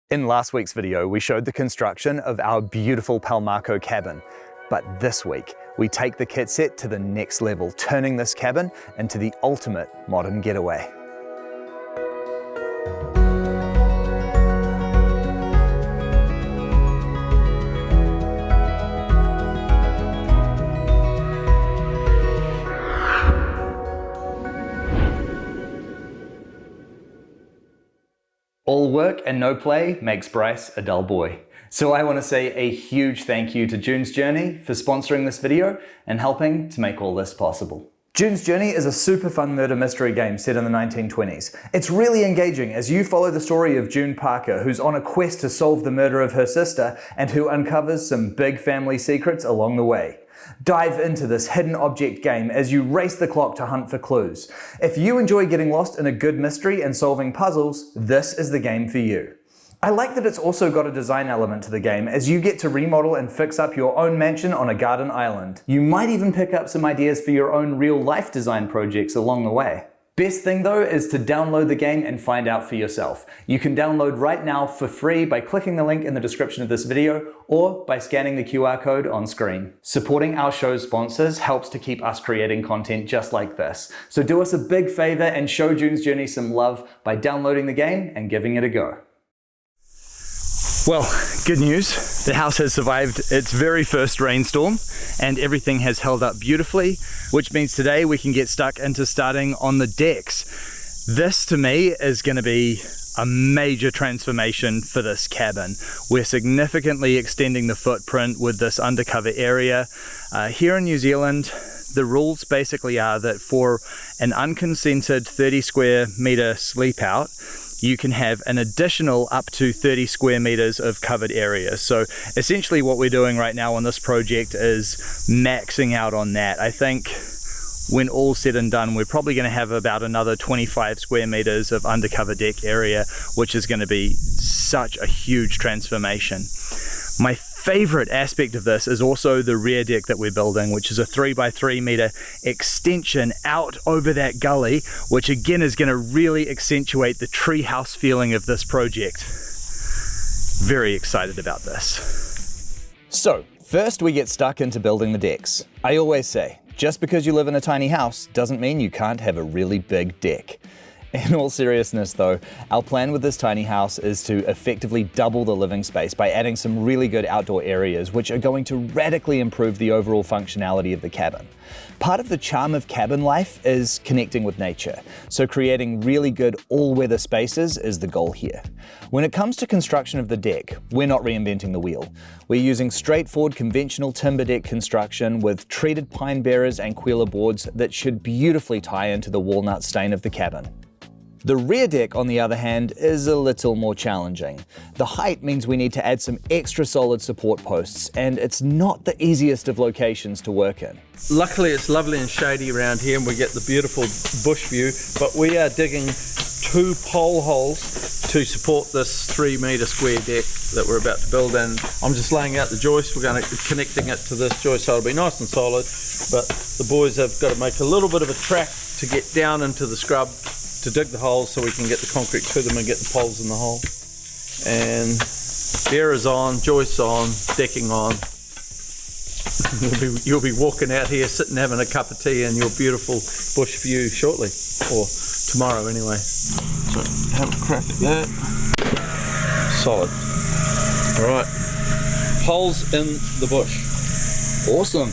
In last week's video, we showed the construction of our beautiful Palmarco cabin. But this week, we take the kit set to the next level, turning this cabin into the ultimate modern getaway. All work and no play makes Bryce a dull boy. So I want to say a huge thank you to June's Journey for sponsoring this video and helping to make all this possible. June's Journey is a super fun murder mystery game set in the 1920s. It's really engaging as you follow the story of June Parker, who's on a quest to solve the murder of her sister and who uncovers some big family secrets along the way. Dive into this hidden object game as you race the clock to hunt for clues. If you enjoy getting lost in a good mystery and solving puzzles, this is the game for you. I like that it's also got a design element to the game as you get to remodel and fix up your own mansion on a garden island. You might even pick up some ideas for your own real-life design projects along the way. Best thing though is to download the game and find out for yourself. You can download right now for free by clicking the link in the description of this video or by scanning the QR code on screen. Supporting our show's sponsors helps to keep us creating content just like this. So do us a big favor and show June's Journey some love by downloading the game and giving it a go. Well, good news. The house has survived its very first rainstorm and everything has held up beautifully, which means today we can get stuck into starting on the decks. This to me is going to be a major transformation for this cabin. We're significantly extending the footprint with this undercover area. Here in New Zealand, the rules basically are that for an unconsented 30 square meter sleep out, you can have an additional up to 30 square meters of covered area. So essentially what we're doing right now on this project is maxing out on that. I think when all said and done, we're probably going to have about another 25 square meters of undercover deck area, which is going to be such a huge transformation. My favorite aspect of this is also the rear deck that we're building, which is a 3x3 meter extension out over that gully, which again is going to really accentuate the treehouse feeling of this project. Very excited about this. So first we get stuck into building the decks. I always say, just because you live in a tiny house doesn't mean you can't have a really big deck. In all seriousness though, our plan with this tiny house is to effectively double the living space by adding some really good outdoor areas which are going to radically improve the overall functionality of the cabin. Part of the charm of cabin life is connecting with nature, so creating really good all-weather spaces is the goal here. When it comes to construction of the deck, we're not reinventing the wheel. We're using straightforward conventional timber deck construction with treated pine bearers and Quila boards that should beautifully tie into the walnut stain of the cabin. The rear deck, on the other hand, is a little more challenging. The height means we need to add some extra solid support posts, and it's not the easiest of locations to work in. Luckily it's lovely and shady around here and we get the beautiful bush view, but we are digging 2 pole holes to support this 3 meter square deck that we're about to build, and I'm just laying out the joist. We're going to be connecting it to this joist so it'll be nice and solid, but the boys have got to make a little bit of a track to get down into the scrub to dig the holes so we can get the concrete to them and get the poles in the hole. And bearers on, joists on, decking on. You'll be walking out here sitting having a cup of tea in your beautiful bush view shortly, or tomorrow anyway. So have a crack at that. Solid. Alright, poles in the bush. Awesome.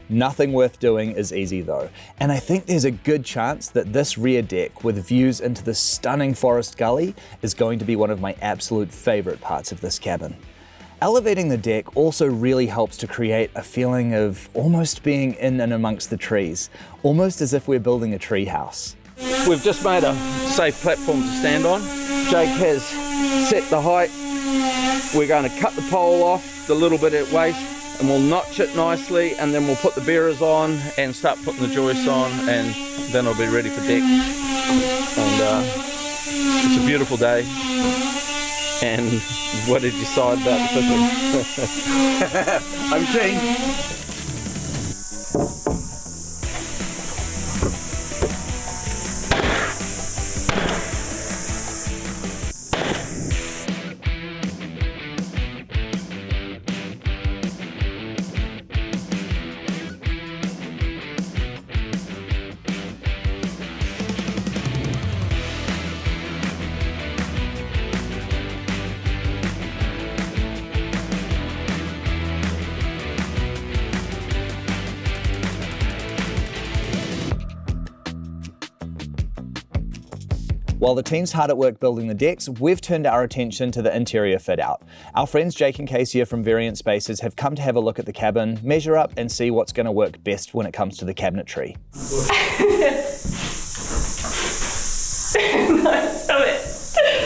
Nothing worth doing is easy though, and I think there's a good chance that this rear deck with views into the stunning forest gully is going to be one of my absolute favorite parts of this cabin. Elevating the deck also really helps to create a feeling of almost being in and amongst the trees, almost as if we're building a tree house. We've just made a safe platform to stand on. Jake has set the height. We're going to cut the pole off the little bit at waist, and we'll notch it nicely, and then we'll put the bearers on and start putting the joists on, and then it'll be ready for deck. And it's a beautiful day. And what did you decide about the fishing? I'm keen. While the team's hard at work building the decks, we've turned our attention to the interior fit out. Our friends Jake and Casey here from Variant Spaces have come to have a look at the cabin, measure up and see what's going to work best when it comes to the cabinetry. No, stop it.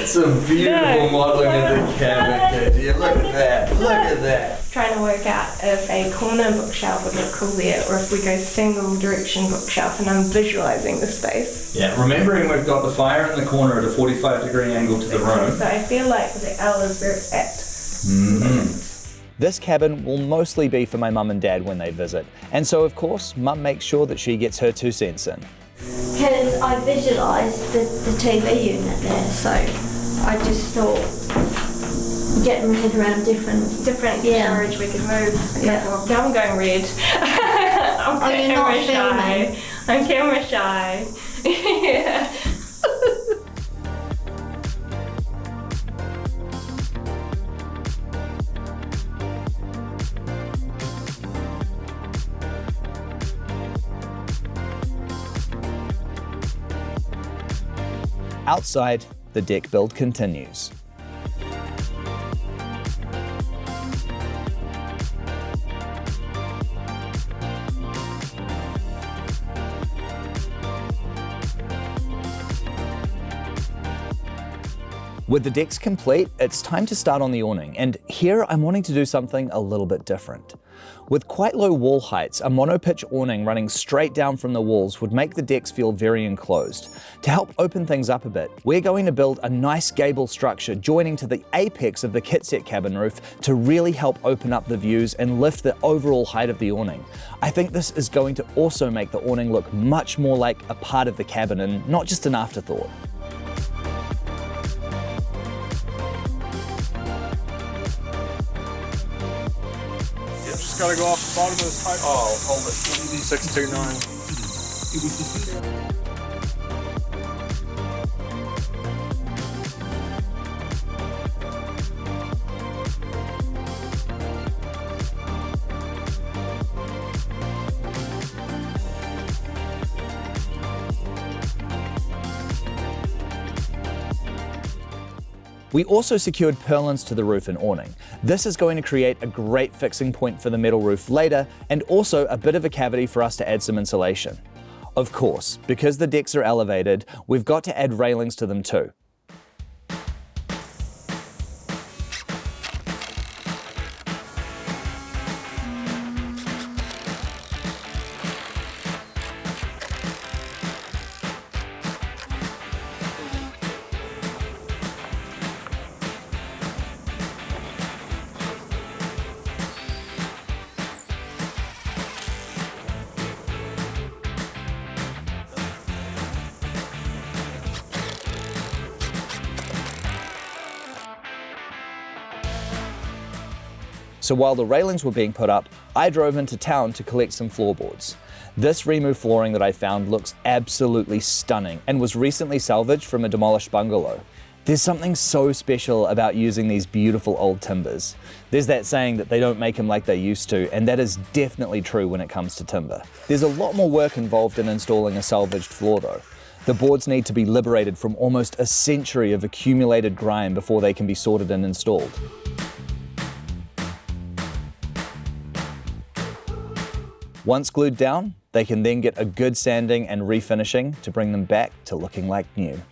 Some beautiful modelling of the cabinet, Katie. Look at that. Look at that. Trying to work out if a corner bookshelf would look cool there, or if we go single direction bookshelf, and I'm visualising the space. Yeah, remembering we've got the fire in the corner at a 45-degree angle to the room. So I feel like the L is where it's at. This cabin will mostly be for my mum and dad when they visit, and so of course mum makes sure that she gets her 2 cents in. Because I visualised the TV unit there, so I just thought getting my head around different storage we could move. Yeah. Now I'm going red. I'm you're not camera shy. filming. I'm camera shy. Yeah. Outside, the deck build continues. With the decks complete, it's time to start on the awning, and here I'm wanting to do something a little bit different. With quite low wall heights, a monopitch awning running straight down from the walls would make the decks feel very enclosed. To help open things up a bit, we're going to build a nice gable structure joining to the apex of the kitset cabin roof to really help open up the views and lift the overall height of the awning. I think this is going to also make the awning look much more like a part of the cabin and not just an afterthought. Just gotta go off the bottom of this pipe. Oh, hold it. 629. We also secured purlins to the roof and awning. This is going to create a great fixing point for the metal roof later, and also a bit of a cavity for us to add some insulation. Of course, because the decks are elevated, we've got to add railings to them too. So while the railings were being put up, I drove into town to collect some floorboards. This remove flooring that I found looks absolutely stunning and was recently salvaged from a demolished bungalow. There's something so special about using these beautiful old timbers. There's that saying that they don't make them like they used to, and that is definitely true when it comes to timber. There's a lot more work involved in installing a salvaged floor though. The boards need to be liberated from almost a century of accumulated grime before they can be sorted and installed. Once glued down, they can then get a good sanding and refinishing to bring them back to looking like new.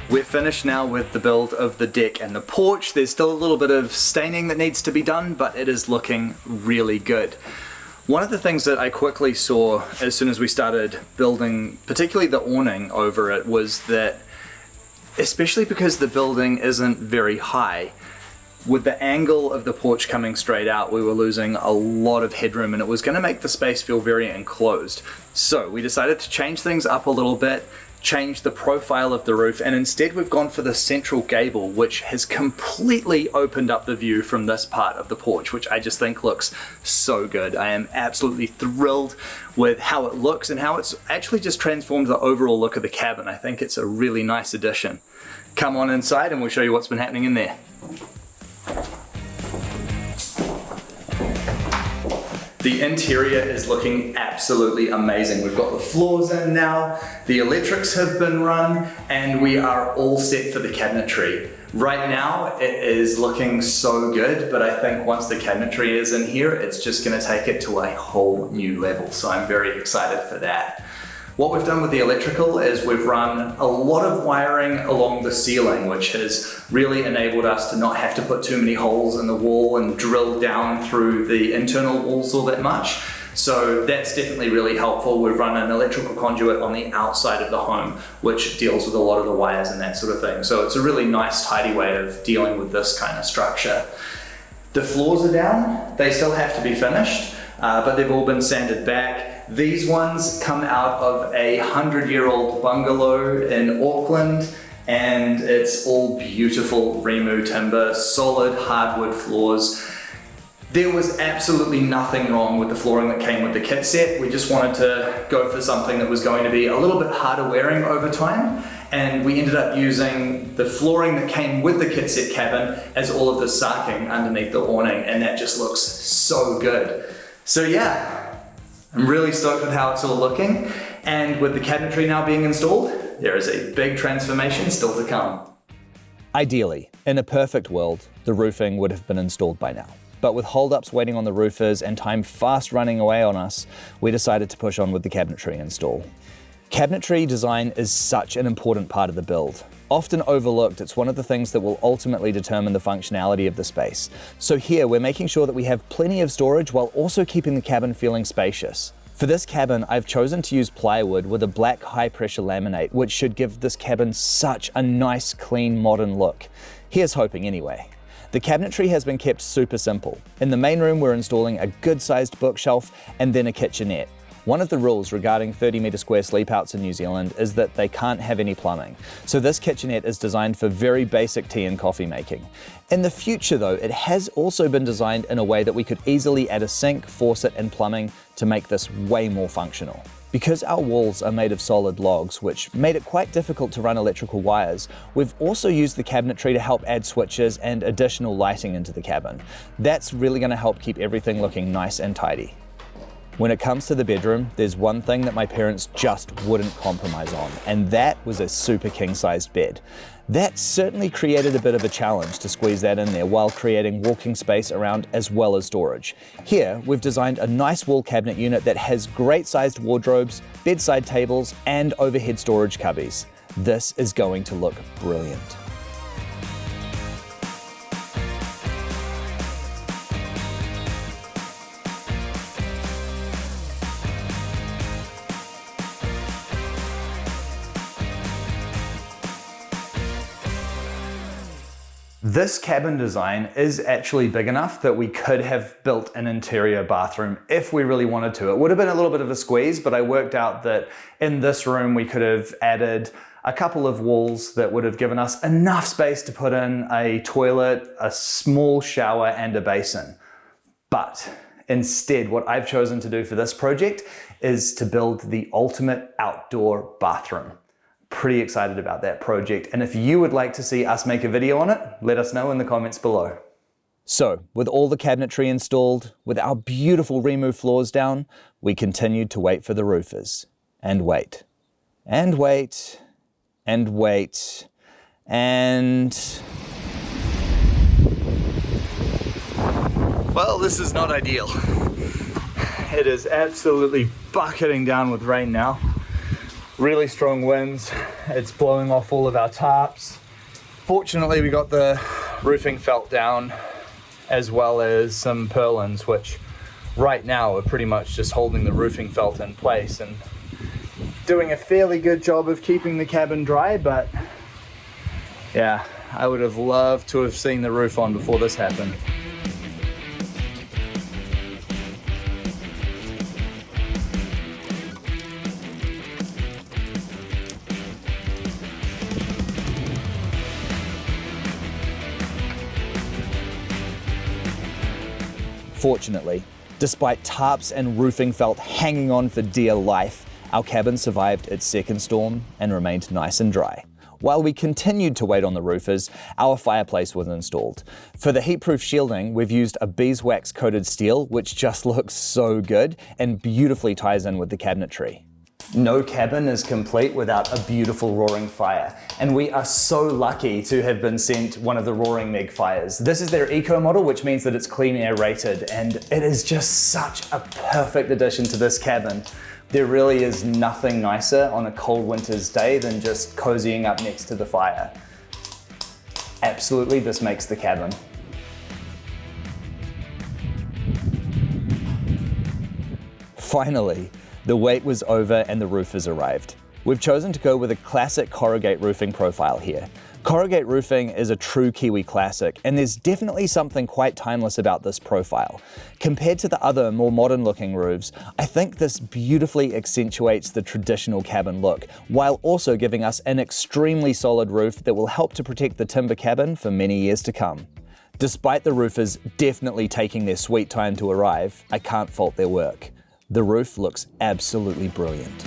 We're finished now with the build of the deck and the porch. There's still a little bit of staining that needs to be done, but it is looking really good. One of the things that I quickly saw as soon as we started building, particularly the awning over it, was that especially because the building isn't very high, with the angle of the porch coming straight out, we were losing a lot of headroom and it was going to make the space feel very enclosed. So we decided to change things up a little bit, change the profile of the roof, and instead we've gone for the central gable, which has completely opened up the view from this part of the porch, which I just think looks so good. I am absolutely thrilled with how it looks and how it's actually just transformed the overall look of the cabin. I think it's a really nice addition. Come on inside and we'll show you what's been happening in there. The interior is looking absolutely amazing. We've got the floors in now, the electrics have been run, and we are all set for the cabinetry. Right now, it is looking so good, but I think once the cabinetry is in here, it's just gonna take it to a whole new level. So I'm very excited for that. What we've done with the electrical is we've run a lot of wiring along the ceiling, which has really enabled us to not have to put too many holes in the wall and drill down through the internal walls all that much. So that's definitely really helpful. We've run an electrical conduit on the outside of the home, which deals with a lot of the wires and that sort of thing. So it's a really nice, tidy way of dealing with this kind of structure. The floors are down. They still have to be finished, but they've all been sanded back. These ones come out of a 100-year-old bungalow in Auckland, and it's all beautiful Rimu timber, solid hardwood floors. There was absolutely nothing wrong with the flooring that came with the kit set. We just wanted to go for something that was going to be a little bit harder wearing over time, and we ended up using the flooring that came with the kit set cabin as all of the sarking underneath the awning, and that just looks so good. So yeah, I'm really stoked with how it's all looking, and with the cabinetry now being installed, there is a big transformation still to come. Ideally, in a perfect world, the roofing would have been installed by now. But with holdups waiting on the roofers and time fast running away on us, we decided to push on with the cabinetry install. Cabinetry design is such an important part of the build. Often overlooked, it's one of the things that will ultimately determine the functionality of the space. So here, we're making sure that we have plenty of storage while also keeping the cabin feeling spacious. For this cabin, I've chosen to use plywood with a black high-pressure laminate, which should give this cabin such a nice, clean, modern look. Here's hoping anyway. The cabinetry has been kept super simple. In the main room, we're installing a good-sized bookshelf and then a kitchenette. One of the rules regarding 30-metre square sleepouts in New Zealand is that they can't have any plumbing. So this kitchenette is designed for very basic tea and coffee making. In the future though, it has also been designed in a way that we could easily add a sink, faucet and plumbing to make this way more functional. Because our walls are made of solid logs, which made it quite difficult to run electrical wires, we've also used the cabinetry to help add switches and additional lighting into the cabin. That's really going to help keep everything looking nice and tidy. When it comes to the bedroom, there's one thing that my parents just wouldn't compromise on, and that was a super king-sized bed. That certainly created a bit of a challenge to squeeze that in there while creating walking space around as well as storage. Here, we've designed a nice wall cabinet unit that has great-sized wardrobes, bedside tables, and overhead storage cubbies. This is going to look brilliant. This cabin design is actually big enough that we could have built an interior bathroom if we really wanted to. It would have been a little bit of a squeeze, but I worked out that in this room we could have added a couple of walls that would have given us enough space to put in a toilet, a small shower and a basin. But instead, what I've chosen to do for this project is to build the ultimate outdoor bathroom. Pretty excited about that project, and if you would like to see us make a video on it, let us know in the comments below. So, with all the cabinetry installed, with our beautiful Rimu floors down, we continued to wait for the roofers. And wait. And wait. And wait. And... Well, this is not ideal. It is absolutely bucketing down with rain now. Really strong winds. It's blowing off all of our tarps. Fortunately, we got the roofing felt down as well as some purlins, which right now are pretty much just holding the roofing felt in place and doing a fairly good job of keeping the cabin dry, but yeah, I would have loved to have seen the roof on before this happened. Fortunately, despite tarps and roofing felt hanging on for dear life, our cabin survived its second storm and remained nice and dry. While we continued to wait on the roofers, our fireplace was installed. For the heatproof shielding, we've used a beeswax coated steel, which just looks so good and beautifully ties in with the cabinetry. No cabin is complete without a beautiful roaring fire, and we are so lucky to have been sent one of the Roaring Meg fires. This is their eco model, which means that it's clean air rated, and it is just such a perfect addition to this cabin. There really is nothing nicer on a cold winter's day than just cozying up next to the fire. Absolutely, this makes the cabin. Finally, the wait was over and the roofers arrived. We've chosen to go with a classic corrugate roofing profile here. Corrugate roofing is a true Kiwi classic, and there's definitely something quite timeless about this profile. Compared to the other, more modern looking roofs, I think this beautifully accentuates the traditional cabin look, while also giving us an extremely solid roof that will help to protect the timber cabin for many years to come. Despite the roofers definitely taking their sweet time to arrive, I can't fault their work. The roof looks absolutely brilliant.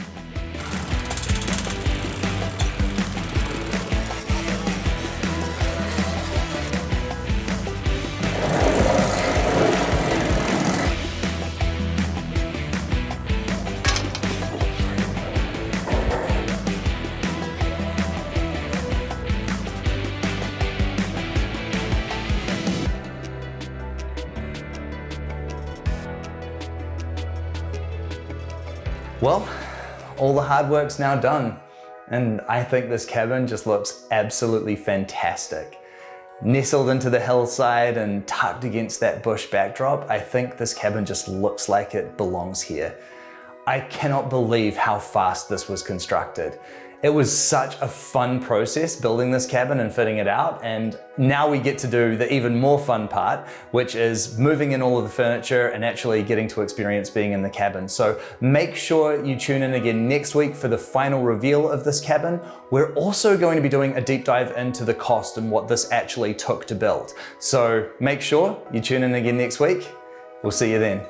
Well, all the hard work's now done, and I think this cabin just looks absolutely fantastic. Nestled into the hillside and tucked against that bush backdrop, I think this cabin just looks like it belongs here. I cannot believe how fast this was constructed. It was such a fun process building this cabin and fitting it out, and now we get to do the even more fun part, which is moving in all of the furniture and actually getting to experience being in the cabin. So make sure you tune in again next week for the final reveal of this cabin. We're also going to be doing a deep dive into the cost and what this actually took to build. So make sure you tune in again next week. We'll see you then.